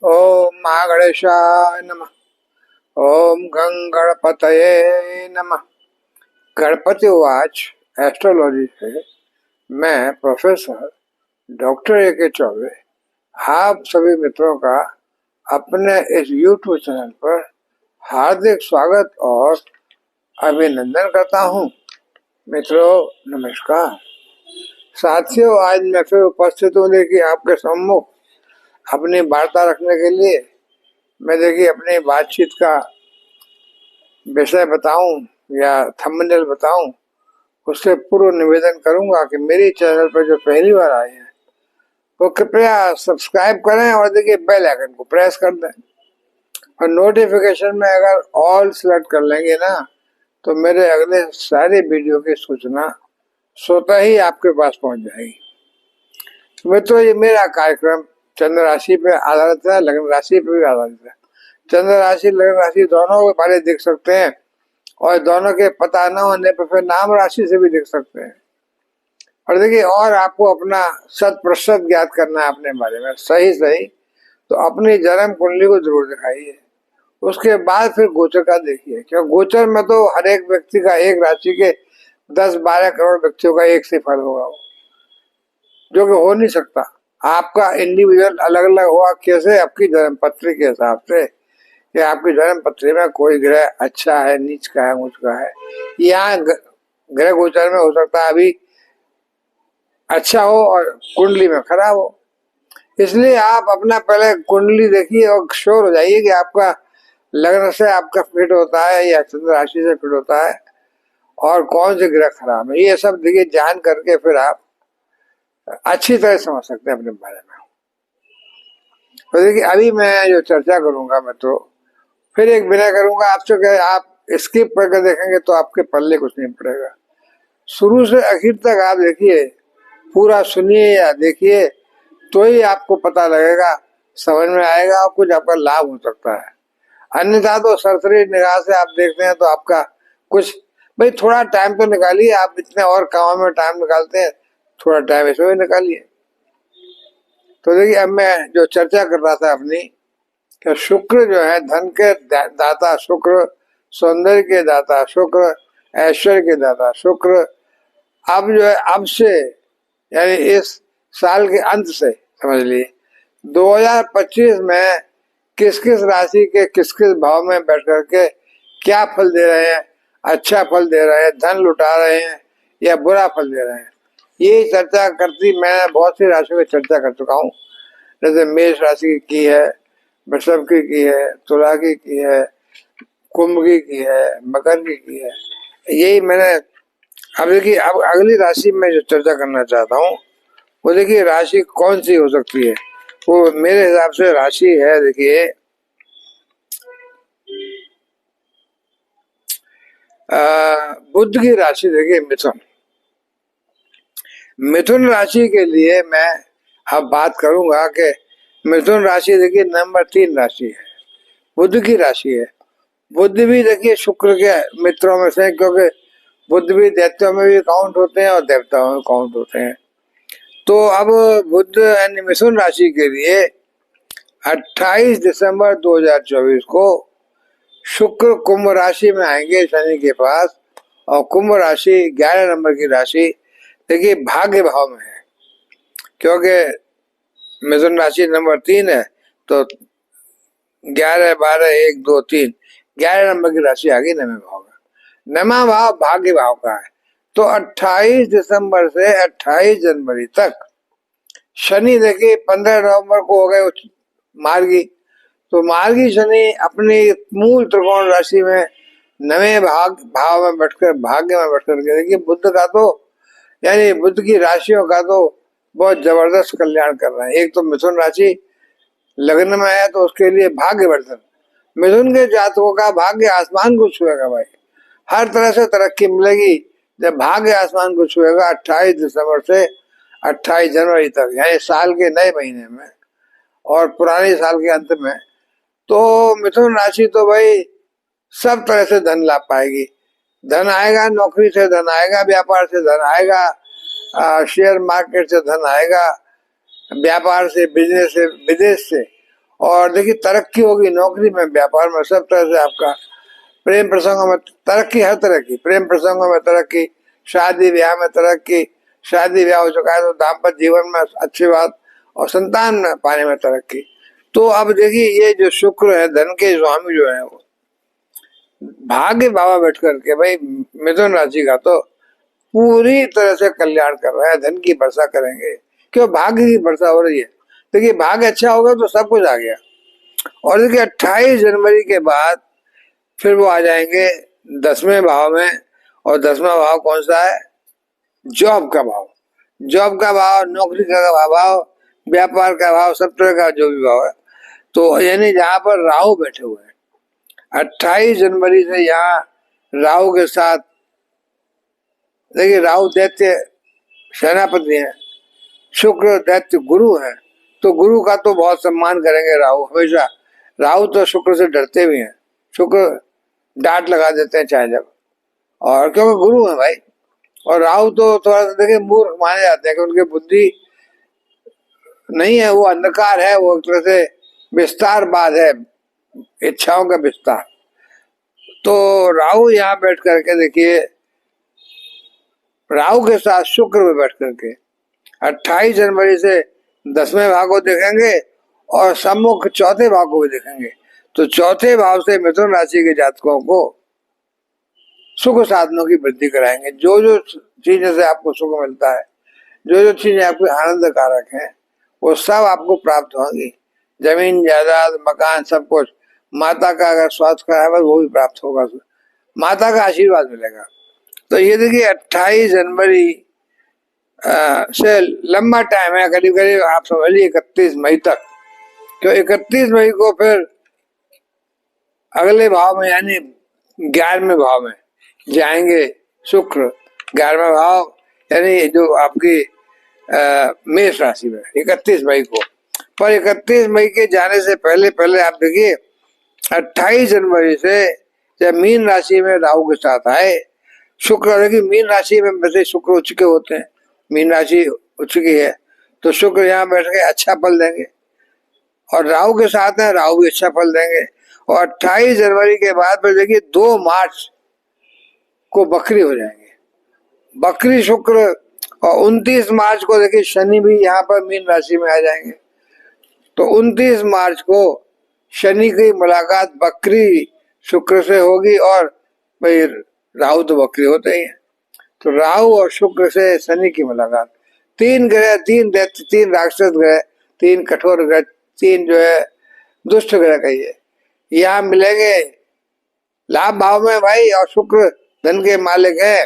ओम महागणेशाय नमः। ओम गं गणपतये नमः। गणपति उवाच। एस्ट्रोलॉजी से मैं प्रोफेसर डॉक्टर ए.के. चौबे आप सभी मित्रों का अपने इस यूट्यूब चैनल पर हार्दिक स्वागत और अभिनंदन करता हूँ। मित्रों नमस्कार। साथियों, आज मैं फिर उपस्थित हूँ देखिए आपके सम्मुख अपनी वार्ता रखने के लिए। मैं देखिए अपनी बातचीत का विषय बताऊं या थंबनेल बताऊं, उससे पूर्व निवेदन करूंगा कि मेरी चैनल पर जो पहली बार आए हैं वो कृपया सब्सक्राइब करें और देखिए बेल आइकन को प्रेस कर दें और नोटिफिकेशन में अगर ऑल सिलेक्ट कर लेंगे ना तो मेरे अगले सारे वीडियो की सूचना स्वतः ही आपके पास पहुंच जाएगी। मित्रों, ये मेरा कार्यक्रम चंद्र राशि पे आधारित है, लग्न राशि पे भी आधारित है। चंद्र राशि लग्न राशि दोनों के बारे देख सकते हैं और दोनों के पता न होने पर फिर नाम राशि से भी देख सकते हैं। और देखिए, और आपको अपना 100% ज्ञात करना है अपने बारे में सही तो अपनी जन्म कुंडली को जरूर दिखाइए। उसके बाद फिर गोचर का देखिए, क्योंकि गोचर में तो हर एक व्यक्ति का, एक राशि के 10-12 करोड़ व्यक्तियों का एक से फल होगा, जो कि हो नहीं सकता। आपका इंडिविजुअल अलग अलग हुआ कैसे? आपकी जन्म पत्री के हिसाब से कि आपकी जन्म पत्री में कोई ग्रह अच्छा है, नीच का है, ऊंच का है। यहाँ ग्रह गोचर में हो सकता है अभी अच्छा हो और कुंडली में खराब हो। इसलिए आप अपना पहले कुंडली देखिए और श्योर हो जाइए कि आपका लग्न से आपका फिट होता है या चंद्र राशि से फिट होता है और कौन से ग्रह खराब है। ये सब देखिए जान करके फिर आप अच्छी तरह समझ सकते हैं अपने बारे में। तो देखिए अभी मैं जो चर्चा करूंगा मैं तो फिर एक विनय करूंगा आपसे कि आप स्किप करके देखेंगे तो आपके पल्ले कुछ नहीं पड़ेगा। शुरू से आखिर तक आप देखिए, पूरा सुनिए या देखिए, तो ही आपको पता लगेगा, समझ में आएगा और कुछ आपका लाभ हो सकता है। अन्यथा तो सरसरी निगाह से आप देखते हैं तो आपका कुछ, भाई थोड़ा टाइम तो निकालिए, आप इतने और कामों में टाइम निकालते हैं, थोड़ा टाइम इसमें भी निकालिए। तो देखिए अब मैं जो चर्चा कर रहा था अपनी, कि शुक्र जो है धन के दाता शुक्र, सौंदर्य के दाता शुक्र, ऐश्वर्य के दाता शुक्र, अब जो है अब से यानी इस साल के अंत से समझ लिए 2025 में किस किस राशि के किस किस भाव में बैठ करके क्या फल दे रहे हैं, अच्छा फल दे रहे हैं, धन लुटा रहे हैं या बुरा फल दे रहे हैं, ये चर्चा करती मैं बहुत सी राशियों की चर्चा कर चुका हूँ। जैसे मेष राशि की है, वृषभ की है, तुला की है, कुंभ की है, मकर की है। यही मैंने अब देखिए, अब अगली राशि में जो चर्चा करना चाहता हूँ वो देखिए राशि कौन सी हो सकती है। वो मेरे हिसाब से राशि है देखिए बुध की राशि। देखिए मिथुन, मिथुन राशि के लिए मैं अब बात करूंगा कि मिथुन राशि देखिए नंबर 3 राशि है, बुध की राशि है। बुध भी देखिए शुक्र के मित्रों में से, क्योंकि बुध भी दैत्यों में भी काउंट होते हैं और देवताओं में काउंट होते हैं। तो अब बुध यानी मिथुन राशि के लिए 28 दिसंबर 2024 को शुक्र कुंभ राशि में आएंगे शनि के पास, और कुंभ राशि 11 नंबर की राशि देखिए भाग्य भाव में है, क्योंकि मिथुन राशि नंबर 3 है तो 11, 12, 1, 2, 3 11 नंबर की राशि आ गई नवमे भाव में। नमा भाव भाग्य भाव का है। तो 28 दिसंबर से 28 जनवरी तक शनि देखिए 15 नवंबर को हो गए मार्गी, तो मार्गी शनि अपनी मूल त्रिकोण राशि में नवे भाव में बैठकर, भाग्य में बैठकर के देखिए बुद्ध का तो यानी बुद्ध की राशियों का तो बहुत जबरदस्त कल्याण कर रहे हैं। एक तो मिथुन राशि लग्न में है तो उसके लिए भाग्य वर्धन, मिथुन के जातकों का भाग्य आसमान को छुएगा भाई, हर तरह से तरक्की मिलेगी जब भाग्य आसमान को छुएगा 28 दिसंबर से 28 जनवरी तक, यानी साल के नए महीने में और पुराने साल के अंत में। तो मिथुन राशि तो भाई सब तरह से धन ला पाएगी। धन आएगा, नौकरी से धन आएगा, व्यापार से धन आएगा, शेयर मार्केट से धन आएगा, व्यापार से, बिजनेस से, विदेश से, और देखिए तरक्की होगी नौकरी में, व्यापार में, सब तरह से आपका। प्रेम प्रसंगों में तरक्की, हर तरह की प्रेम प्रसंगों में तरक्की, शादी ब्याह में तरक्की, शादी ब्याह हो चुका है तो दाम्पत्य जीवन में अच्छी बात, और संतान पाने में तरक्की। तो अब देखिए ये जो शुक्र है धन के स्वामी जो है वो भाग्य बाबा बैठ करके भाई मिथुन राशि का तो पूरी तरह से कल्याण कर रहा है, धन की वर्षा करेंगे। क्यों? भाग्य की वर्षा हो रही है। देखिए भाग्य अच्छा होगा तो सब कुछ आ गया। और देखिए 28 जनवरी के बाद फिर वो आ जाएंगे 10वें भाव में। और 10वां भाव कौन सा है? जॉब का भाव। जॉब का भाव, नौकरी का भाव, व्यापार का भाव, सब तरह का जो भी भाव है। तो यानी जहाँ पर राहु बैठे हुए हैं 28 जनवरी से यहाँ राहु के साथ, देखिए राहु दैत्य सेनापति है, शुक्र दैत्य गुरु है, तो गुरु का तो बहुत सम्मान करेंगे राहु हमेशा। राहु तो शुक्र से डरते भी हैं, शुक्र डांट लगा देते हैं चाहे जब, और क्योंकि गुरु है भाई। और राहु तो थोड़ा सा देखिए मूर्ख माने जाते हैं कि उनकी बुद्धि नहीं है, वो अंधकार है, वो एक तरह से विस्तारवाद है, इच्छाओं का विस्तार। तो राहु यहाँ बैठ करके देखिए, राहु के साथ शुक्र में बैठ करके 28 जनवरी से 10वें भाव को देखेंगे और सम्मुख चौथे भाव को भी देखेंगे। तो चौथे भाव से मिथुन राशि के जातकों को सुख साधनों की वृद्धि कराएंगे। जो जो चीजें से आपको सुख मिलता है, जो जो चीजें आपके आनंद कारक हैं, वो सब आपको प्राप्त होंगी। जमीन जायदाद मकान सब कुछ। माता का अगर स्वास्थ्य खराब है वो भी प्राप्त होगा, माता का आशीर्वाद मिलेगा। तो ये देखिए 28 जनवरी से लंबा टाइम है, करीब करीब आप समझ लीजिए 31 मई तक। तो 31 मई को फिर अगले भाव में यानी 11वें भाव में जाएंगे शुक्र। 11वां भाव यानी जो आपकी मेष राशि में 31 मई को। पर 31 मई के जाने से पहले पहले आप देखिए 28 जनवरी से जब मीन राशि में राहु के साथ आए शुक्र, देखिए मीन राशि में वैसे शुक्र उच्च के होते हैं, मीन राशि उच्च की है, तो शुक्र यहाँ बैठ के अच्छा फल देंगे। और राहु के साथ है, राहु भी अच्छा फल देंगे। और 28 जनवरी के बाद फिर देखिए 2 मार्च को बकरी हो जाएंगे, बकरी शुक्र। और 29 मार्च को देखिए शनि भी यहाँ पर मीन राशि में आ जाएंगे। तो 29 मार्च को शनि की मुलाकात बकरी शुक्र से होगी, और भाई राहु तो बकरी होते ही है, तो राहु और शुक्र से शनि की मुलाकात। 3 ग्रह, 3 दैत्य, 3 राक्षस ग्रह, 3 कठोर ग्रह, 3 जो है दुष्ट ग्रह कहिए, यहाँ मिलेंगे लाभ भाव में भाई। और शुक्र धन के मालिक है।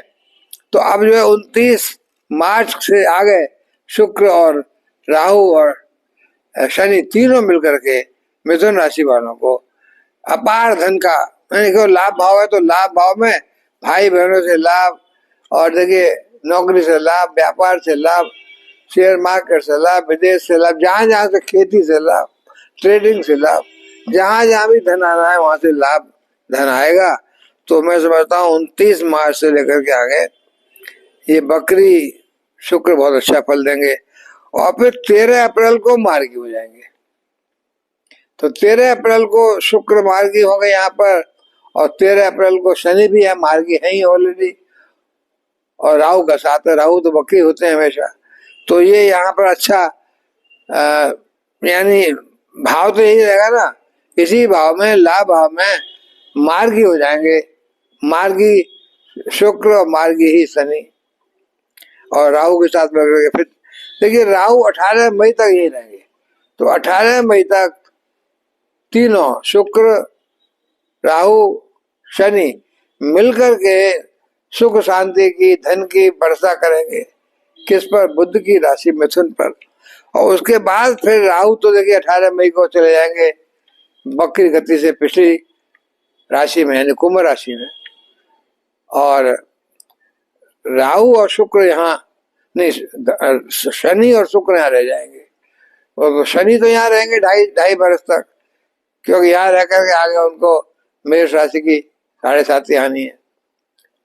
तो अब जो है 29 मार्च से आगे शुक्र और राहु और शनि तीनों मिलकर के मिथुन राशि वालों को अपार धन का, देखो लाभ भाव है तो लाभ भाव में भाई बहनों से लाभ, और देखिए नौकरी से लाभ, व्यापार से लाभ, शेयर मार्केट से लाभ, विदेश से लाभ, जहां जहां से खेती से लाभ, ट्रेडिंग से लाभ, जहां जहां भी धन आना है वहां से लाभ धन आएगा। तो मैं समझता हूँ 29 मार्च से लेकर के आगे ये बकरी शुक्र बहुत अच्छा फल देंगे। और फिर 13 अप्रैल को मार्गी हो जाएंगे। तो 13 अप्रैल को शुक्र मार्गी होंगे यहाँ पर, और 13 अप्रैल को शनि भी है, मार्गी है ही ऑलरेडी, और राहु का साथ है, राहु तो बकरी होते हैं हमेशा। तो ये यहाँ पर अच्छा यानी भाव तो यही रहेगा ना, इसी भाव में लाभ भाव में मार्गी हो जाएंगे, मार्गी शुक्र और मार्गी ही शनि, और राहु के साथ मिलकर फिर देखिए राहु 18 मई तक यही रहेंगे। तो 18 मई तक तीनों शुक्र राहु शनि मिलकर के सुख शांति की धन की वर्षा करेंगे। किस पर? बुध की राशि मिथुन पर। और उसके बाद फिर राहु तो देखिए 18 मई को चले जाएंगे बकरी गति से पिछली राशि में यानी कुंभ राशि में, और राहु और शुक्र यहाँ नहीं, शनि और शुक्र यहाँ रह जाएंगे। और शनि तो यहाँ रहेंगे ढाई वर्ष तक, क्योंकि यहाँ रह करके आगे उनको मेष राशि की 7.5 आनी है।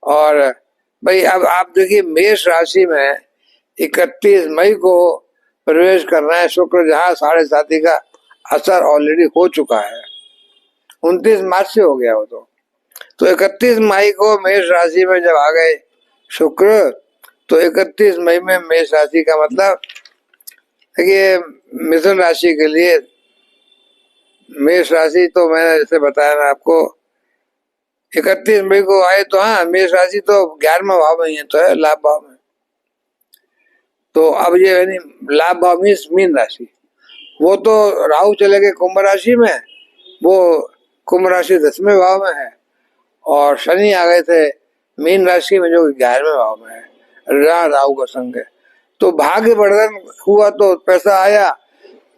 और भाई अब आप देखिए मेष राशि में 31 मई को प्रवेश करना है शुक्र, जहाँ 7.5 का असर ऑलरेडी हो चुका है, 29 मार्च से हो गया वो तो 31 मई को मेष राशि में जब आ गए शुक्र, तो 31 मई में मेष राशि का मतलब देखिए मिथुन राशि के लिए, मेष राशि तो मैंने जैसे बताया ना आपको 31 मई को आए, तो हाँ मेष राशि तो 11वें भाव में ही है, तो है लाभ भाव में। तो अब ये यानी लाभ भाव मीन्स मीन राशि, वो तो राहु चले गए कुंभ राशि में, वो कुंभ राशि 10वें भाव में है, और शनि आ गए थे मीन राशि में जो 11वें भाव में है, राहु का संग है। तो भाग्य वर्धन हुआ तो पैसा आया,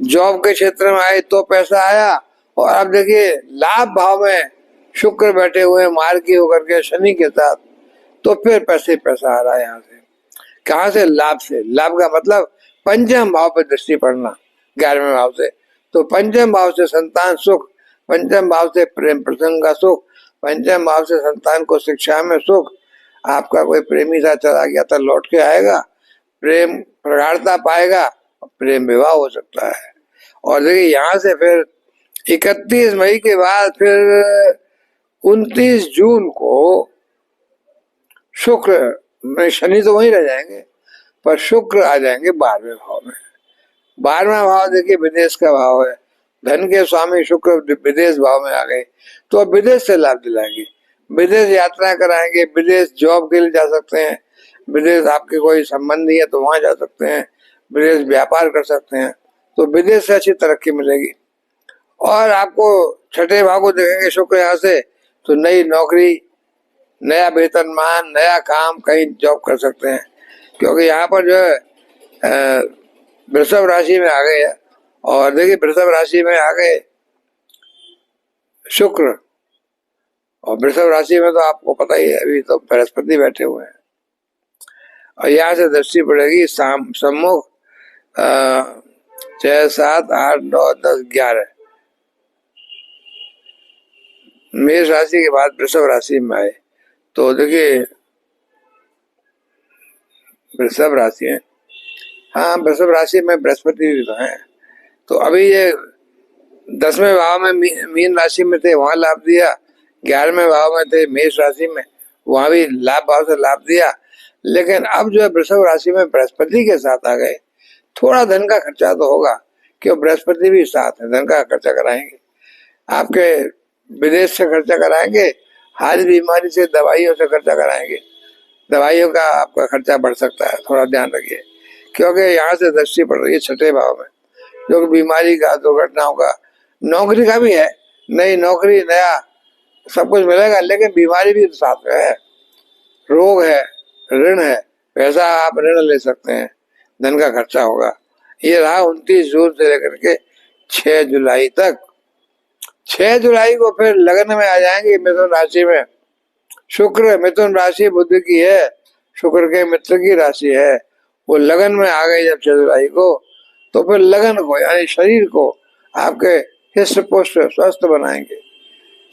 जॉब के क्षेत्र में आए तो पैसा आया, और अब देखिए लाभ भाव में शुक्र बैठे हुए मार्गी होकर के शनि के साथ, तो फिर पैसा आ रहा है यहाँ से। कहाँ से? लाभ से। लाभ का मतलब पंचम भाव पर दृष्टि पड़ना 11वें भाव से, तो पंचम भाव से संतान सुख, पंचम भाव से प्रेम प्रसंग का सुख, पंचम भाव से संतान को शिक्षा में सुख, आपका कोई प्रेमी था चला गया था लौट के आएगा, प्रेम प्रगाढ़ता पाएगा, प्रेम विवाह हो सकता है। और देखिए यहाँ से फिर 31 मई के बाद फिर 29 जून को शुक्र, शनि तो वहीं रह जाएंगे, पर शुक्र आ जाएंगे 12वें भाव में। 12वां भाव देखिए विदेश का भाव है, धन के स्वामी शुक्र विदेश भाव में आ गए, तो अब विदेश से लाभ दिलाएंगे, विदेश यात्रा कराएंगे, विदेश जॉब के लिए जा सकते हैं, विदेश आपके कोई संबंधी है तो वहां जा सकते हैं, विदेश व्यापार कर सकते हैं, तो विदेश से अच्छी तरक्की मिलेगी। और आपको छठे भाव को देखेंगे शुक्र यहाँ से, तो नई नौकरी, नया वेतनमान, नया काम, कहीं जॉब कर सकते हैं, क्योंकि यहाँ पर जो है वृषभ राशि में आ गए, और देखिए वृषभ राशि में आ गए शुक्र, और वृषभ राशि में तो आपको पता ही है अभी तो बृहस्पति बैठे हुए हैं, और यहाँ से दृष्टि पड़ेगी सम्मुख 6, 7, 8, 9, 10, 11 मेष राशि के बाद वृषभ राशि में आए, तो देखिए वृषभ राशि है, हाँ वृषभ राशि में बृहस्पति भी तो है, तो अभी ये 10वें भाव में मीन राशि में थे, वहां लाभ दिया, 11वें भाव में थे मेष राशि में, वहां भी लाभ भाव से लाभ दिया, लेकिन अब जो है वृषभ राशि में बृहस्पति के साथ आ गए, थोड़ा धन का खर्चा तो होगा, क्यों बृहस्पति भी साथ है, धन का खर्चा कराएंगे, आपके विदेश से खर्चा कराएंगे, हार्ट बीमारी से दवाइयों से खर्चा कराएंगे, दवाइयों का आपका खर्चा बढ़ सकता है, थोड़ा ध्यान रखिए, क्योंकि यहाँ से दृष्टि पड़ रही है छठे भाव में, जो बीमारी का, दुर्घटनाओं का, नौकरी का भी है, नई नौकरी, नया सब कुछ मिलेगा, लेकिन बीमारी भी साथ में है, रोग है, ऋण है, पैसा आप ऋण ले सकते हैं, धन का खर्चा होगा। ये रहा 29 जून से लेकर के 6 जुलाई तक। 6 जुलाई को फिर लग्न में आ जाएंगे मिथुन राशि में शुक्र, मिथुन राशि बुध की है, शुक्र के मित्र की राशि है, वो लगन में आ गई जब 6 जुलाई को, तो फिर लगन को यानी शरीर को आपके हृष्ट पुष्ट स्वस्थ बनाएंगे,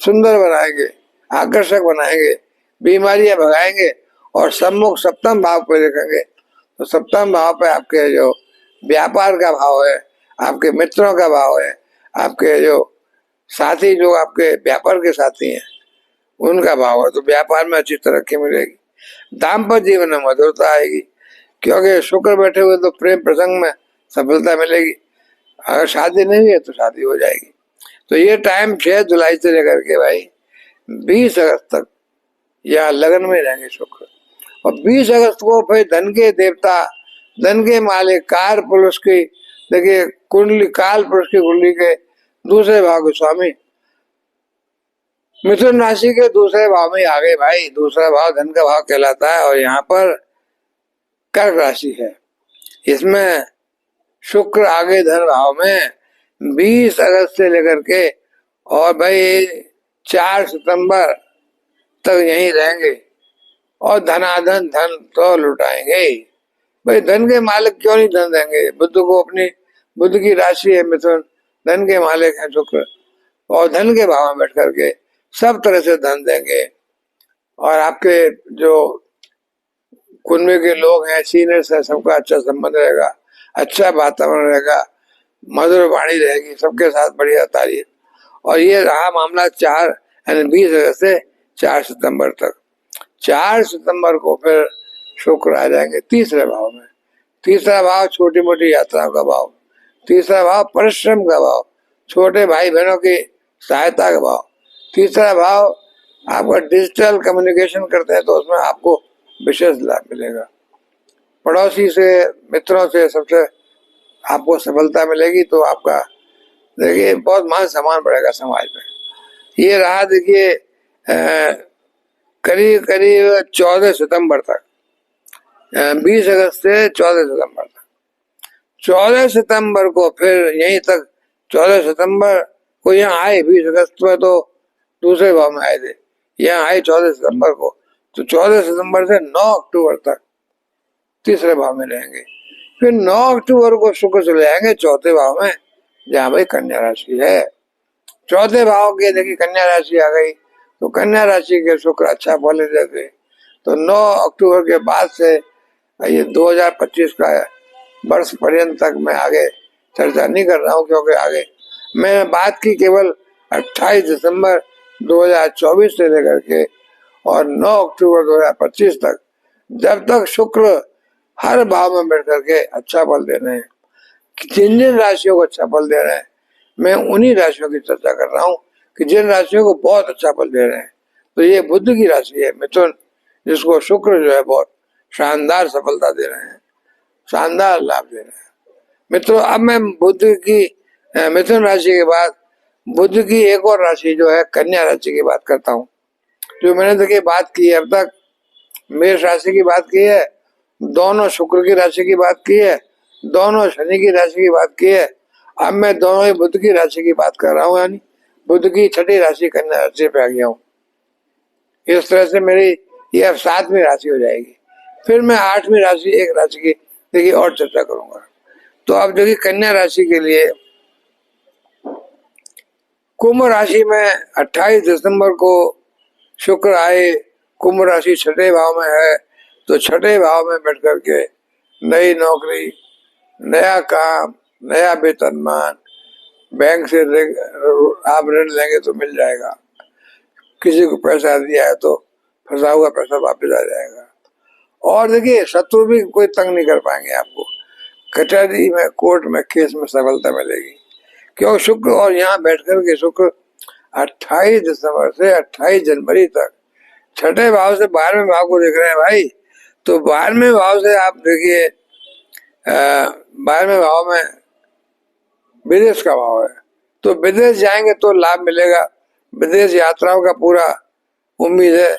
सुंदर बनाएंगे, आकर्षक बनाएंगे, बीमारियां भगाएंगे, और सम्मुख सप्तम भाव को देखेंगे, तो सप्तम भाव पे आपके जो व्यापार का भाव है, आपके मित्रों का भाव है, आपके जो साथी, जो आपके व्यापार के साथी हैं उनका भाव है, तो व्यापार में अच्छी तरक्की मिलेगी, दाम्पत्य जीवन में मधुरता आएगी, क्योंकि शुक्र बैठे हुए तो प्रेम प्रसंग में सफलता मिलेगी, अगर शादी नहीं है तो शादी हो जाएगी। तो ये टाइम 6 जुलाई से लेकर के भाई 20 अगस्त तक या लगन में रहेंगे शुक्र, और 20 अगस्त को फिर धन के देवता, धन के मालिक, कार पुरुष की देखिए कुंडली, काल पुरुष की कुंडली के दूसरे भाव के स्वामी मिथुन राशि के दूसरे भाव में आ गए भाई, दूसरा भाव धन का भाव कहलाता है, और यहाँ पर कर्क राशि है, इसमें शुक्र आगे धन भाव में 20 अगस्त से लेकर के और भाई 4 सितंबर तक यहीं रहेंगे, और धनाधन धन तो लुटाएंगे भाई, धन के मालिक क्यों नहीं धन देंगे, बुद्ध को अपनी, बुद्ध की राशि है मिथुन, धन के मालिक है शुक्र, और धन के भाव में बैठ करके सब तरह से धन देंगे, और आपके जो कुनबे के लोग हैं, सीनियर्स हैं, सबका अच्छा संबंध रहेगा, अच्छा वातावरण रहेगा, मधुर वाणी रहेगी, सबके साथ बढ़िया तारीफ। और ये रहा मामला 4 यानी 20 अगस्त से 4 सितंबर तक। 4 सितंबर को फिर शुक्र आ जाएंगे तीसरे भाव में। तीसरा भाव छोटी मोटी यात्राओं का भाव, तीसरा भाव परिश्रम का भाव, छोटे भाई बहनों की सहायता का भाव, तीसरा भाव आपका डिजिटल कम्युनिकेशन करते हैं तो उसमें आपको विशेष लाभ मिलेगा। पड़ोसी से, मित्रों से, सबसे आपको सफलता मिलेगी तो आपका देखिए बहुत मान सम्मान बढ़ेगा समाज में। ये रहा देखिए करीब करीब 14 सितंबर तक, 20 अगस्त से 14 सितंबर तक। 14 सितंबर को फिर यहीं तक, 14 सितंबर को यहाँ आए, 20 अगस्त में तो दूसरे भाव में आए थे, यहाँ आए 14 सितंबर को, तो 14 सितंबर से 9 अक्टूबर तक तीसरे भाव में रहेंगे। फिर 9 अक्टूबर को शुक्र चले जाएंगे चौथे भाव में, जहाँ भाई कन्या राशि है। चौथे भाव के देखिए कन्या राशि आ गई, तो कन्या राशि के शुक्र अच्छा फल देते। तो 9 अक्टूबर के बाद से ये 2025 का वर्ष पर्यंत तक मैं आगे चर्चा नहीं कर रहा हूँ, क्योंकि आगे मैं बात की केवल 28 दिसंबर 2024 से लेकर के और 9 अक्टूबर 2025 तक, जब तक शुक्र हर भाव में बैठ करके अच्छा फल दे रहे हैं, जिन जिन राशियों को अच्छा फल दे रहे हैं, मैं उन्हीं राशियों की चर्चा कर रहा हूँ कि जिन राशियों को बहुत अच्छा फल दे रहे हैं। तो ये बुध की राशि है मिथुन, जिसको शुक्र जो है बहुत शानदार सफलता दे रहे हैं, शानदार लाभ दे रहे हैं। मित्रों, अब मैं बुध की मिथुन राशि के बाद बुध की एक और राशि जो है कन्या राशि की बात करता हूँ। जो मैंने देखिए बात की है अब तक, मेष राशि की बात की है, दोनों शुक्र की राशि की बात की है, दोनों शनि की राशि की बात की है। अब मैं दोनों ही बुध की राशि की बात कर रहा हूँ, यानी बुध की छठी राशि कन्या राशि पे आ गया हूँ। इस तरह से मेरी ये अब 7वीं राशि हो जाएगी। फिर मैं 8वीं राशि, एक राशि की देखिए और चर्चा करूंगा। तो अब देखिए कन्या राशि के लिए कुंभ राशि में 28 दिसंबर को शुक्र आए, कुंभ राशि छठे भाव में है, तो छठे भाव में बैठ करके नई नौकरी, नया काम, नया वेतनमान, बैंक से आप ऋण लेंगे तो मिल जाएगा, किसी को पैसा दिया है तो फंसा हुआ पैसा वापस आ जाएगा। और देखिए शत्रु भी कोई तंग नहीं कर पाएंगे आपको, कचहरी में, कोर्ट में, केस में सफलता मिलेगी, क्यों शुक्र और यहाँ बैठ कर के शुक्र 28 दिसंबर से 28 जनवरी तक छठे भाव से 12वें भाव को देख रहे हैं भाई। तो 12वें भाव से आप देखिए 12वें भाव में विदेश का भाव है, तो विदेश जाएंगे तो लाभ मिलेगा, विदेश यात्राओं का पूरा उम्मीद है।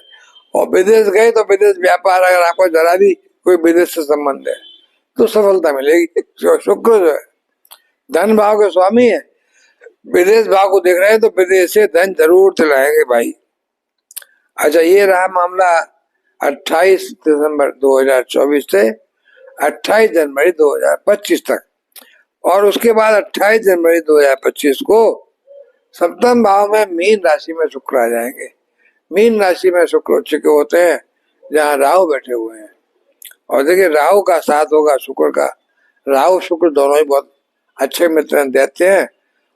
और विदेश गए तो विदेश व्यापार, अगर आपको जरा भी कोई विदेश से संबंध है तो सफलता मिलेगी। शुक्र जो है धन भाव के स्वामी है, विदेश भाव को देख रहे हैं तो विदेश से धन जरूर चलाएंगे भाई। अच्छा, ये रहा मामला 28 दिसंबर 2024 से 28 जनवरी 2025 तक। और उसके बाद 28 जनवरी 2025 को सप्तम भाव में मीन राशि में शुक्र आ जाएंगे। मीन राशि में शुक्र उच्च के होते हैं जहाँ राहु बैठे हुए हैं। और देखिए राहु का साथ होगा शुक्र का, राहु शुक्र दोनों ही बहुत अच्छे मित्र देते हैं।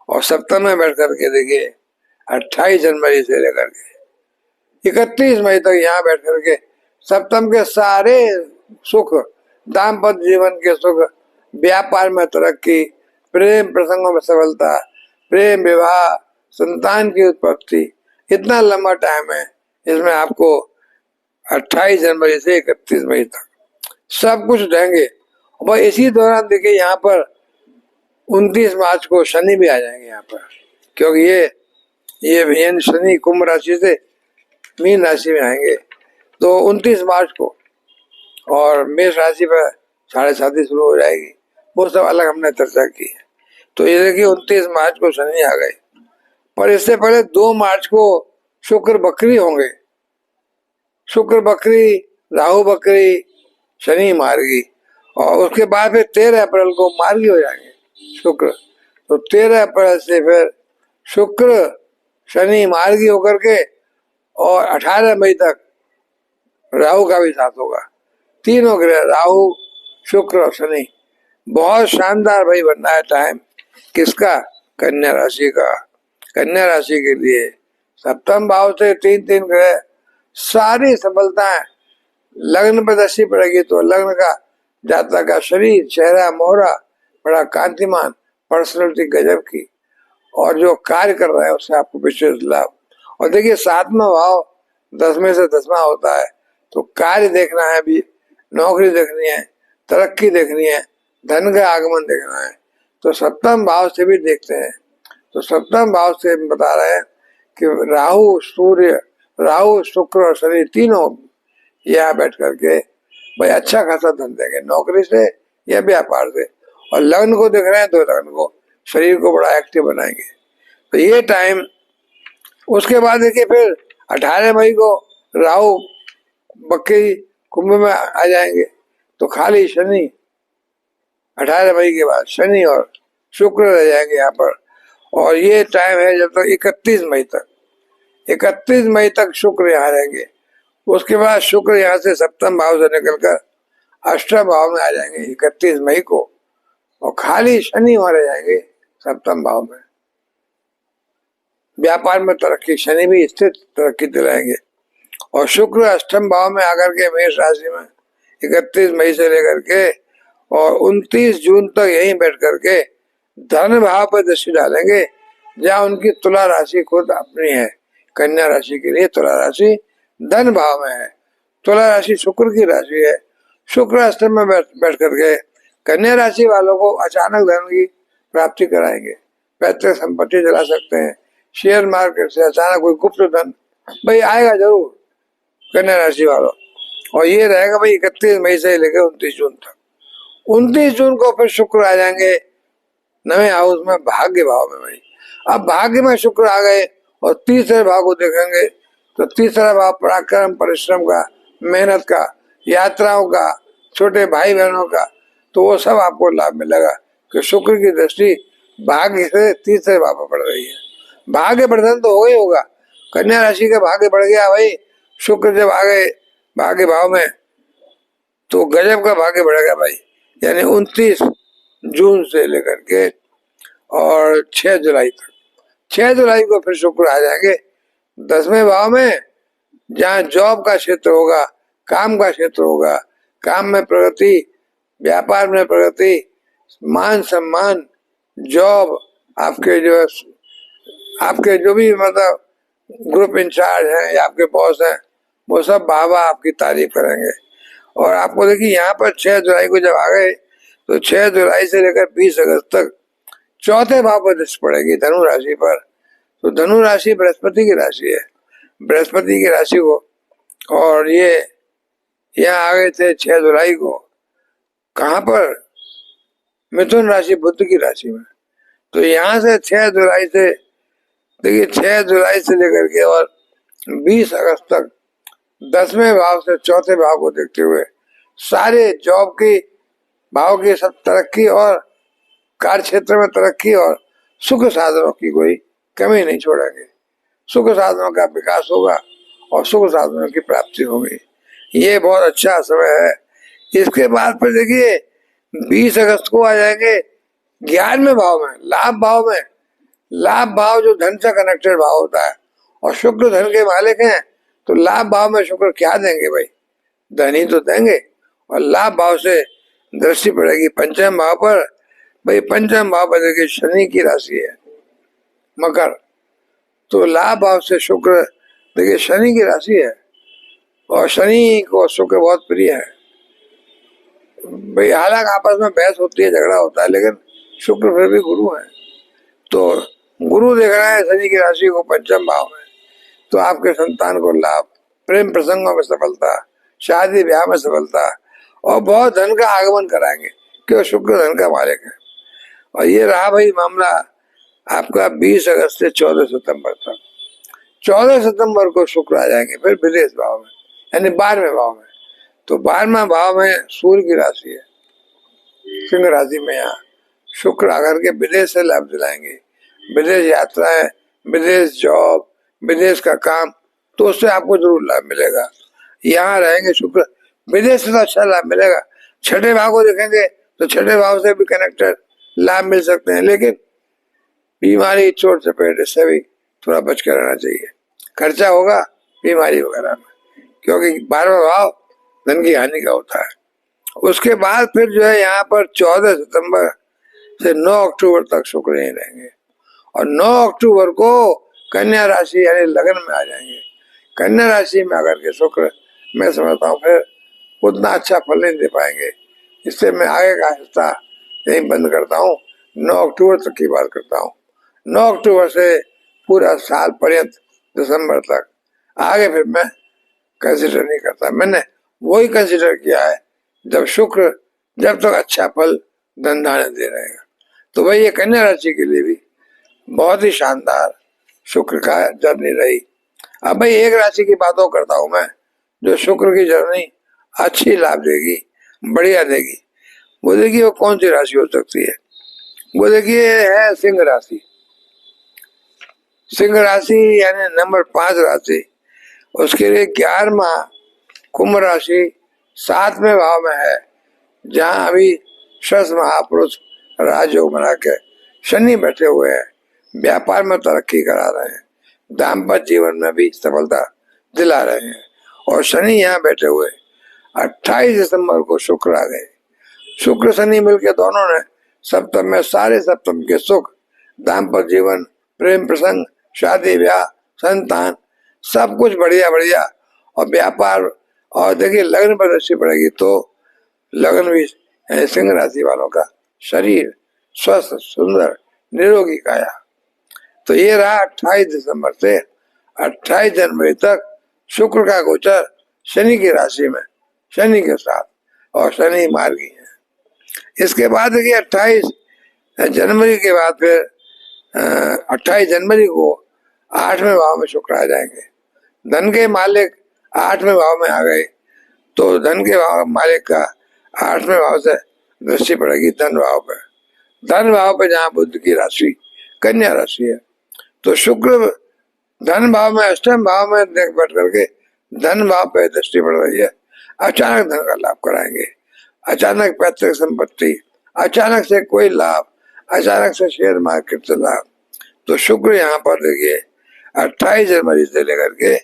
और सप्तम में बैठ करके देखिए 28 जनवरी से लेकर के 31 मई तक यहाँ बैठ करके सप्तम के सारे सुख, दाम्पत्य जीवन के सुख, व्यापार में तरक्की, प्रेम प्रसंगों में सफलता, प्रेम विवाह, संतान की उत्पत्ति, इतना लंबा टाइम है इसमें आपको 28 जनवरी से 31 मई तक सब कुछ देंगे। और इसी दौरान देखिए यहाँ पर 29 मार्च को शनि भी आ जाएंगे यहाँ पर, क्योंकि ये शनि कुंभ राशि से मीन राशि में आएंगे तो 29 मार्च को, और मेष राशि पर 7:30 शुरू हो जाएगी, वो सब अलग हमने चर्चा की है। तो ये देखिए 29 मार्च को शनि आ गए, पर इससे पहले 2 मार्च को शुक्र बकरी होंगे। शुक्र बकरी, राहु बकरी, शनि मार्गी, और उसके बाद फिर 13 अप्रैल को मार्गी हो जाएंगे शुक्र। तो 13 अप्रैल से फिर शुक्र शनि मार्गी होकर के, और 18 मई तक राहु का भी साथ होगा। तीनों ग्रह राहु, शुक्र और शनि, बहुत शानदार भाई बनना है टाइम किसका? कन्या राशि का। कन्या राशि के लिए सप्तम भाव से तीन तीन ग्रह, सारी सफलताएं लग्न पर दृष्टि पड़ेगी तो लग्न का जातक का शरीर, चेहरा, मोहरा बड़ा कांतिमान, पर्सनैलिटी गजब की, और जो कार्य कर रहा है उससे आपको विशेष लाभ। और देखिए सातवां भाव 10वें से 10वां होता है, तो कार्य देखना है, भी नौकरी देखनी है, तरक्की देखनी है, धन का आगमन देखना है, तो सप्तम भाव से भी देखते हैं। तो सप्तम भाव से बता रहे हैं कि राहु, सूर्य, राहु, शुक्र और शनि तीनों यहाँ बैठ करके भाई अच्छा खासा धन देंगे, नौकरी से या व्यापार से। और लग्न को देख रहे हैं तो लग्न को, शरीर को बड़ा एक्टिव बनाएंगे। तो ये टाइम, उसके बाद देखिए फिर 18 मई को राहु बकरी कुंभ में आ जाएंगे, तो खाली शनि 18 मई के बाद शनि और शुक्र रह जाएंगे यहाँ पर। और ये टाइम है जब तक 31 मई तक, 31 मई तक शुक्र यहाँ रहेंगे। उसके बाद शुक्र यहाँ से सप्तम भाव से निकलकर अष्टम भाव में आ जाएंगे 31 मई को, और खाली शनि वहां रह जाएंगे सप्तम भाव में। व्यापार में तरक्की, शनि भी स्थिर तरक्की दिलाएंगे। और शुक्र अष्टम भाव में आकर के मेष राशि में 31 मई से लेकर के और 29 जून तक यहीं बैठ करके धन भाव पर दृष्टि डालेंगे, जहाँ उनकी तुला राशि खुद अपनी है। कन्या राशि के लिए तुला राशि धन भाव में है। तुला राशि शुक्र की राशि है। शुक्र अष्टम में बैठ करके कन्या राशि वालों को अचानक धन की प्राप्ति कराएंगे। पैतृक संपत्ति चला सकते हैं, शेयर मार्केट से अचानक कोई गुप्त धन भाई आएगा जरूर कन्या राशि वालों। और ये रहेगा भाई 31 मई से लेकर 29 जून तक। 29 जून को फिर शुक्र आ जाएंगे नवे हाउस में, भाग्य भाव में। भाई अब भाग्य में शुक्र आ गए और तीसरे भाव को देखेंगे, तो तीसरा भाव पराक्रम, परिश्रम का, मेहनत का, यात्राओं का, छोटे भाई बहनों का, तो वो सब आपको लाभ मिलेगा कि शुक्र की दृष्टि भाग्य से तीसरे भाव पर पड़ रही है। भाग्य वर्धन तो हो ही होगा। कन्या राशि का भाग्य बढ़ गया भाई, शुक्र जब आ गए भाग्य भाव में तो गजब का भाग्य बढ़ेगा भाई। यानी 29 जून से लेकर के और 6 जुलाई तक। 6 जुलाई को फिर शुक्र आ जाएंगे 10वें भाव में, जहाँ जॉब का क्षेत्र होगा, काम का क्षेत्र होगा, काम में प्रगति, व्यापार में प्रगति, मान सम्मान, जॉब, आपके जो भी मतलब ग्रुप इंचार्ज हैं या आपके बॉस हैं, वो सब बाबा आपकी तारीफ करेंगे। और आपको देखिए यहाँ पर 6 जुलाई को जब आ गए तो 6 जुलाई से लेकर 20 अगस्त तक चौथे भाव पर दृष्टि पड़ेगी धनु राशि पर। तो धनु राशि बृहस्पति की राशि है, बृहस्पति की राशि को, और ये यहाँ आ गए थे 6 जुलाई को। कहाँ पर? मिथुन राशि, बुध की राशि में। तो यहाँ से 6 जुलाई से देखिए 6 जुलाई से लेकर के और 20 अगस्त तक 10वें भाव से चौथे भाव को देखते हुए सारे जॉब की भाव की सब तरक्की और कार्य क्षेत्र में तरक्की और सुख साधनों की कोई कमी नहीं छोड़ेंगे। सुख साधनों का विकास होगा और सुख साधनों की प्राप्ति होगी। ये बहुत अच्छा समय है। इसके बाद फिर देखिए 20 अगस्त को आ जाएंगे 11वें भाव में, लाभ भाव में। लाभ भाव जो धन से कनेक्टेड भाव होता है, और शुक्र धन के मालिक हैं, तो लाभ भाव में शुक्र क्या देंगे भाई? धन ही तो देंगे। और लाभ भाव से दृष्टि पड़ेगी पंचम भाव पर। भाई पंचम भाव पर देखिए शनि की राशि है मकर, तो लाभ भाव से शुक्र देखिए शनि की राशि है, और शनि को शुक्र बहुत प्रिय है भाई। हालांकि आपस में बहस होती है, झगड़ा होता है, लेकिन शुक्र फिर भी गुरु है। तो गुरु देख रहा है शनि की राशि को पंचम भाव में, तो आपके संतान को लाभ, प्रेम प्रसंगों में सफलता, शादी ब्याह में सफलता, और बहुत धन का आगमन कराएंगे क्यों? शुक्र धन का मालिक है। और ये रहा भाई मामला आपका 20 अगस्त से 14 सितंबर तक। 14 सितंबर को शुक्र आ जाएंगे फिर विदेश भाव में, यानी 12वें भाव में। तो 12वां भाव में सूर्य की राशि है, सिंह राशि में। यहाँ शुक्र आकर के विदेश से लाभ दिलाएंगे, विदेश यात्राएं, विदेश जॉब, विदेश का काम, तो उससे आपको जरूर लाभ मिलेगा। यहाँ रहेंगे शुक्र, विदेश से तो अच्छा लाभ मिलेगा। छठे भाव को देखेंगे तो छठे भाव से भी कनेक्टेड लाभ मिल सकते हैं, लेकिन बीमारी चोट चपेट से भी थोड़ा बच कर रहना चाहिए। खर्चा होगा बीमारी वगैरह में, क्योंकि 12वां भाव धन की हानि का होता है। उसके बाद फिर जो है यहाँ पर 14 सितंबर से 9 अक्टूबर तक शुक्र नहीं रहेंगे, और 9 अक्टूबर को कन्या राशि यानी लगन में आ जाएंगे। कन्या राशि में आकर के शुक्र, मैं समझता हूँ फिर उतना अच्छा फल नहीं दे पाएंगे। इससे मैं आगे का हिस्सा यही बंद करता हूँ, 9 अक्टूबर तक की बात करता हूँ। 9 अक्टूबर से पूरा साल पर्यंत दिसंबर तक, आगे फिर मैं कंसिडर नहीं करता। मैंने वही कंसिडर किया है जब शुक्र जब तक अच्छा फल धन धान्य दे रहेगा। तो भाई ये कन्या राशि के लिए भी बहुत ही शानदार शुक्र का जर्नी रही। अब भाई एक राशि की बातों करता हूं मैं जो शुक्र की जर्नी अच्छी लाभ देगी, बढ़िया देगी। वो देखिए वो कौन सी राशि हो सकती है। वो देखिए है सिंह राशि। सिंह राशि यानी नंबर 5 राशि, उसके लिए 11वां कुंभ राशि 7वें भाव में है, जहां अभी शश महापुरुष राजयोग बना के शनि बैठे हुए हैं। व्यापार में तरक्की करा रहे हैं, दाम्पत्य जीवन में भी सफलता दिला रहे हैं। और शनि यहाँ बैठे हुए 28 दिसंबर को शुक्र आ गए। शुक्र शनि मिलके दोनों ने सप्तम में सारे सप्तम के सुख, दाम्पत्य जीवन, प्रेम प्रसंग, शादी ब्याह, संतान, सब कुछ बढ़िया बढ़िया। और व्यापार, और देखिए लगन पर दृष्टि पड़ेगी तो लगन भी सिंह राशि वालों का शरीर स्वस्थ, सुंदर, निरोगी काया। तो ये रहा 28 दिसंबर से 28 जनवरी तक शुक्र का गोचर शनि की राशि में, शनि के साथ, और शनि मार्गी है। इसके बाद देखिए 28 जनवरी के बाद फिर 28 जनवरी को 8वें भाव में शुक्र आ जाएंगे। धन के मालिक 8वें भाव में आ गए, तो धन के भाव मालिक का 8वें भाव से दृष्टि पड़ेगी धन भाव पर। धन भाव पे जहाँ बुध की राशि कन्या राशि है, तो शुक्र धन भाव में, अष्टम भाव में देख बैठ करके धन भाव पे दृष्टि पड़ रही है। अचानक धन का लाभ कराएंगे, अचानक पैतृक संपत्ति, अचानक से कोई लाभ, अचानक से शेयर मार्केट से लाभ। तो शुक्र यहाँ पर देखिए 28 जनवरी से लेकर के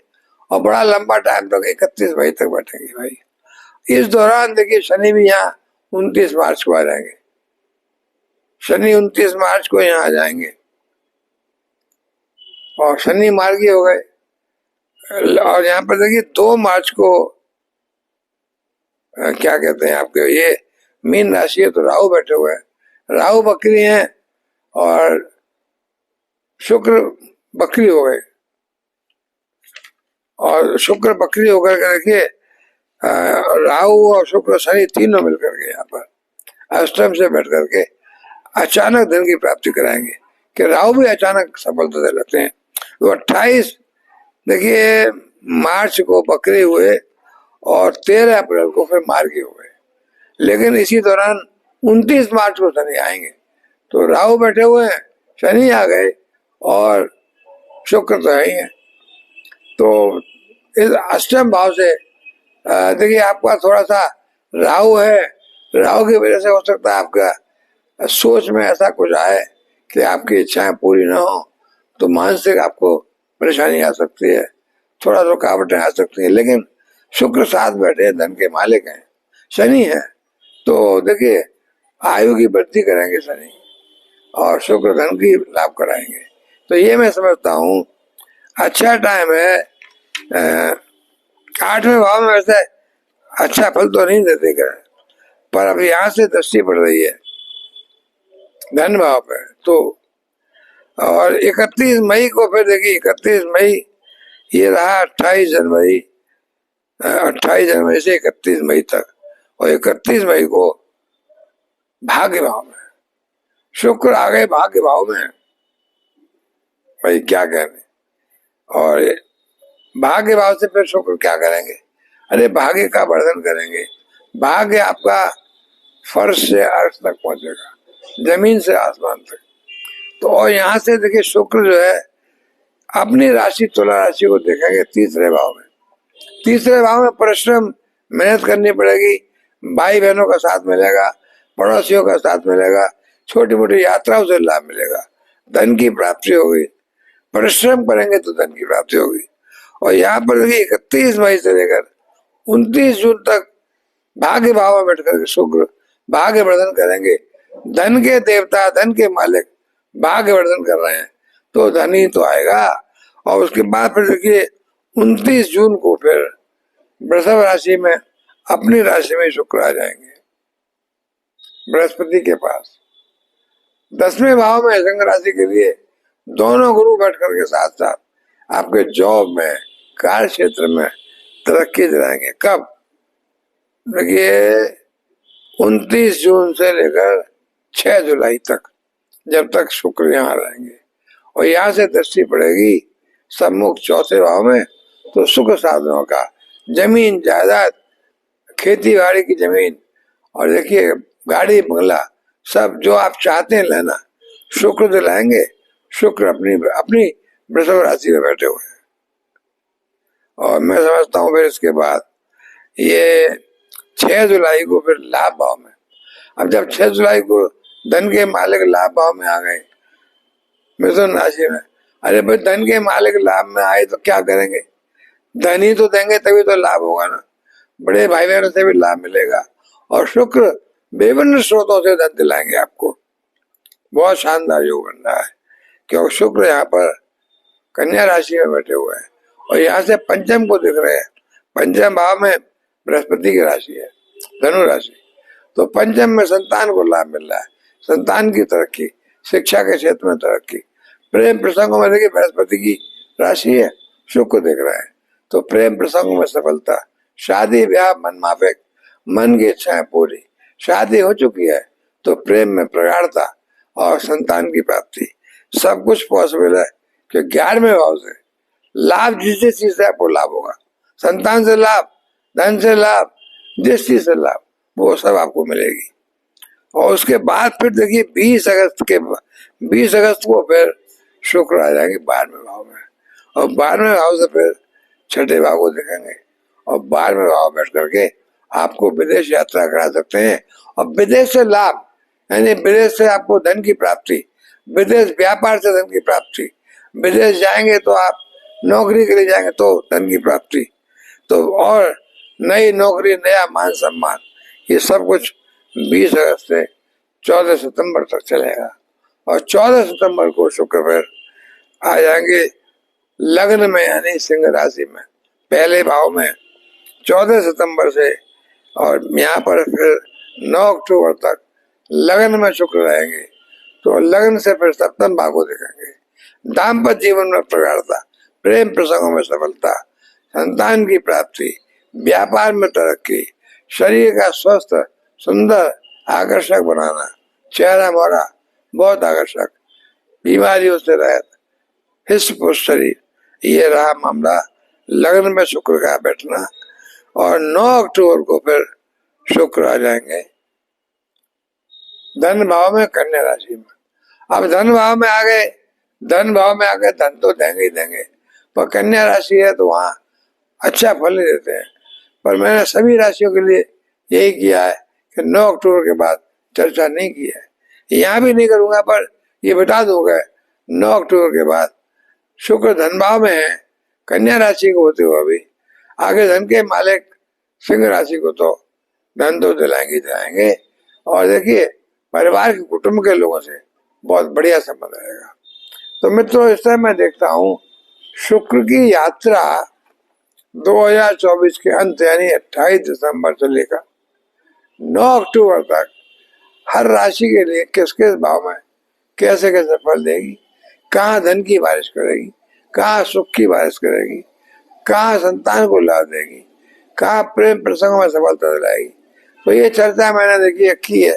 और बड़ा लंबा टाइम तक 31 मई तक बैठेंगे भाई। इस दौरान देखिए शनि भी यहाँ 29 मार्च को आ जाएंगे। शनि 29 मार्च को यहाँ आ जाएंगे और शनि मार्गी हो गए। और यहाँ पर देखिए 2 मार्च को क्या कहते हैं आपके, ये मीन राशि है तो राहु बैठे हुए हैं। राहु बकरी हैं और शुक्र बकरी हो गए, और शुक्र बकरी होकर के देखिए राहु और शुक्र शनि तीनों मिलकर के यहाँ पर अष्टम से बैठ करके अचानक धन की प्राप्ति कराएंगे। कि राहु भी अचानक सफलता दे लेते हैं। तो 28 देखिए मार्च को बकरी हुए और 13 अप्रैल को फिर मार्गी हुए। लेकिन इसी दौरान 29 मार्च को शनि आएंगे। तो राहु बैठे हुए हैं, शनि आ गए और शुक्र तो है ही है। तो इस अष्टम भाव से देखिए आपका थोड़ा सा राहु है, राहु की वजह से हो सकता है आपका सोच में ऐसा कुछ आए कि आपकी इच्छाएं पूरी ना हो, तो मानसिक आपको परेशानी आ सकती है, थोड़ा रुकावटें आ सकती है। लेकिन शुक्र साथ बैठे धन के मालिक हैं, शनि है, तो देखिए आयु की वृद्धि करेंगे शनि और शुक्र धन की लाभ कराएंगे। तो ये मैं समझता हूँ अच्छा टाइम है। 8वें भाव में वैसे अच्छा फल तो नहीं देते ग्रह, पर अब यहाँ से दृष्टि पड़ रही है धन भाव पे। तो और 31 मई को फिर देखिए 31 मई ये रहा 28 जनवरी, 28 जनवरी से 31 मई तक, और 31 मई को भाग्य भाव में शुक्र आ गए। भाग्य भाव में भाई क्या कहने, और भाग्य भाव से फिर शुक्र क्या करेंगे, अरे भाग्य का वर्धन करेंगे। भाग्य आपका फर्श से अर्श तक पहुंचेगा, जमीन से आसमान तक। तो और यहाँ से देखिए शुक्र जो है अपनी राशि तुला राशि को देखेंगे 3रे भाव में। 3रे भाव में परिश्रम, मेहनत करनी पड़ेगी, भाई बहनों का साथ मिलेगा, पड़ोसियों का साथ मिलेगा, छोटी मोटी यात्राओं से लाभ मिलेगा, धन की प्राप्ति होगी। परिश्रम करेंगे तो धन की प्राप्ति होगी। और यहाँ पर देखिए 31 मई से लेकर 29 जून तक भाग्य भाव में बैठ करके शुक्र भाग्य वर्धन करेंगे। धन के देवता, धन के मालिक भाग्य वर्धन कर रहे हैं, तो धन ही तो आएगा। और उसके बाद फिर देखिए 29 जून को फिर वृषभ राशि में, अपनी राशि में शुक्र आ जाएंगे बृहस्पति के पास। 10वें भाव में सिंह राशि के लिए दोनों गुरु बैठ करके साथ साथ आपके जॉब में, कार्य क्षेत्र में तरक्की दिलाएंगे। कब? देखिए 29 जून से लेकर 6 जुलाई तक, जब तक शुक्र यहाँ रहेंगे। और यहाँ से दृष्टि पड़ेगी सम्मुख 4थे भाव में, तो सुख साधनों का, जमीन जायदाद, खेती बाड़ी की जमीन, और देखिए गाड़ी बंगला, सब जो आप चाहते हैं लेना, शुक्र दिलाएंगे। शुक्र अपनी वृषभ राशि में बैठे हुए हैं। और मैं समझता हूँ फिर इसके बाद ये 6 जुलाई को फिर लाभ भाव में। अब जब 6 जुलाई को धन के मालिक लाभ भाव में आ गए मिथुन राशि में, अरे भाई धन के मालिक लाभ में आए तो क्या करेंगे? धन ही तो देंगे तभी तो लाभ होगा ना। बड़े भाई बहनों से भी लाभ मिलेगा। और शुक्र विभिन्न स्रोतों से धन दिलाएंगे आपको। बहुत शानदार योग बन रहा है, क्योंकि शुक्र यहाँ पर कन्या राशि में बैठे हुए हैं और यहाँ से पंचम को दिख रहे हैं। पंचम भाव में बृहस्पति की राशि है, धनु राशि। तो पंचम में संतान को लाभ मिल रहा है, संतान की तरक्की, शिक्षा के क्षेत्र में तरक्की। प्रेम प्रसंगों में देखिए बृहस्पति की राशि है, शुक्र दिख रहा है, तो प्रेम प्रसंगों में सफलता, शादी ब्याह मन माफिक, मन की इच्छाएं पूरी। शादी हो चुकी है तो प्रेम में प्रगाढ़ता और संतान की प्राप्ति, सब कुछ पॉसिबल है। कि 11वें भाव से लाभ, जिस जिस चीज से आपको लाभ होगा, संतान से लाभ, धन से लाभ, जिस चीज से लाभ, वो सब आपको मिलेगी। और उसके बाद फिर देखिए 20 अगस्त को फिर शुक्र आ जाएंगे 12वें भाव में। और 12वें भाव से फिर 6ठे भाव को देखेंगे। और 12वें भाव बैठ करके आपको विदेश यात्रा करा सकते हैं। और विदेश से लाभ, यानी विदेश से आपको धन की प्राप्ति, विदेश व्यापार से धन की प्राप्ति, विदेश जाएंगे तो आप नौकरी के लिए जाएंगे तो धन की प्राप्ति, तो और नई नौकरी, नया मान सम्मान, ये सब कुछ 20 अगस्त से 14 सितंबर तक चलेगा। और 14 सितंबर को शुक्र फिर आ जाएंगे लग्न में, यानी सिंह राशि में, पहले भाव में 14 सितंबर से। और यहाँ पर फिर 9 अक्टूबर तक लग्न में शुक्र रहेंगे। तो लग्न से फिर सप्तम भाव को देखेंगे। दाम्पत्य जीवन में प्रगाढ़ता, प्रेम प्रसंगों में सफलता, संतान की प्राप्ति, व्यापार में तरक्की, शरीर का स्वस्थ, सुंदर, आकर्षक बनाना, चेहरा मोहरा बहुत आकर्षक, बीमारियों से रहित, हिस्ट पुष्ट शरीर, ये रहा मामला लग्न में शुक्र का बैठना। और 9 अक्टूबर को फिर शुक्र आ जाएंगे धन भाव में, कन्या राशि में। अब धन भाव में आ गए, धन भाव में आ गए, धन तो देंगे ही देंगे, पर कन्या राशि है तो वहां अच्छा फल नहीं देते हैं। पर मैंने सभी राशियों के लिए यही किया है कि 9 अक्टूबर के बाद चर्चा नहीं की है, यहाँ भी नहीं करूंगा, पर ये बता दूंगा 9 अक्टूबर के बाद शुक्र धन भाव में है, कन्या राशि को होते हुए अभी आगे धन के मालिक सिंह राशि को तो धन तो दिलाएंगे। और देखिए परिवार के, कुटुंब के लोगों से बहुत बढ़िया संबंध रहेगा। तो मित्रों, इस तरह मैं देखता हूँ शुक्र की यात्रा 2024 के अंत, यानी 28 दिसंबर से लेकर 9 अक्टूबर तक हर राशि के लिए किस किस भाव में कैसे कैसे फल देगी, कहाँ धन की बारिश करेगी, कहाँ सुख की बारिश करेगी, कहाँ संतान को लाभ देगी, कहाँ प्रेम प्रसंगों में सफलता दिलाएगी। तो ये चर्चा मैंने देखिए की है।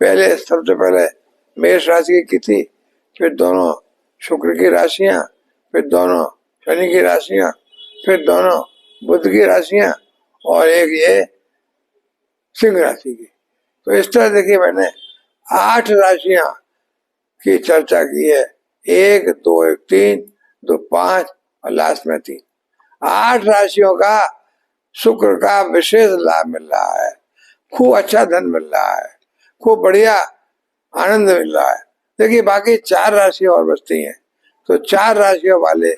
पहले, सबसे पहले मेष राशि की थी, फिर दोनों शुक्र की राशियां, फिर दोनों शनि की राशियां, फिर दोनों बुध की राशियां, और एक ये सिंह राशि की। तो इस तरह देखिए मैंने 8 राशियां की चर्चा की है। 1, 2, 3, 2, 5 और लास्ट में 3। 8 राशियों का शुक्र का विशेष लाभ मिल रहा है, खूब अच्छा धन मिल रहा है, खूब बढ़िया आनंद मिल रहा है। देखिए बाकी 4 राशियां और बचती हैं, तो 4 राशियों वाले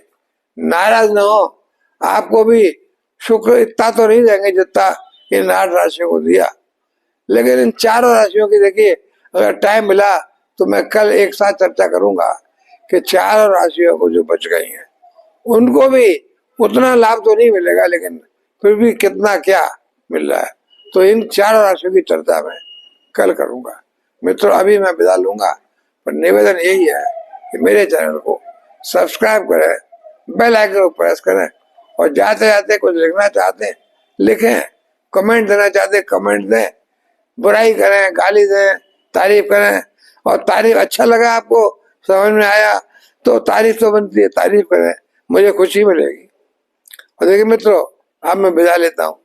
नाराज न हो। आपको भी शुक्र इतना तो नहीं देंगे जितना इन 8 राशियों को दिया, लेकिन इन 4 राशियों की देखिए अगर टाइम मिला तो मैं कल एक साथ चर्चा करूंगा कि 4 राशियों को जो बच गई हैं उनको भी उतना लाभ तो नहीं मिलेगा, लेकिन फिर भी कितना क्या मिल रहा है, तो इन 4 राशियों की चर्चा मैं कल करूंगा। मित्रों अभी मैं विदा लूंगा, पर निवेदन यही है कि मेरे चैनल को सब्सक्राइब करें, बेल आइकन को प्रेस करें, और जाते जाते कुछ लिखना चाहते हैं लिखें, कमेंट देना चाहते हैं कमेंट दें, बुराई करें, गाली दें, तारीफ करें। और तारीफ अच्छा लगा, आपको समझ में आया तो तारीफ तो बनती है, तारीफ करें, मुझे खुशी मिलेगी। और देखिए मित्रों अब मैं विदा लेता हूँ।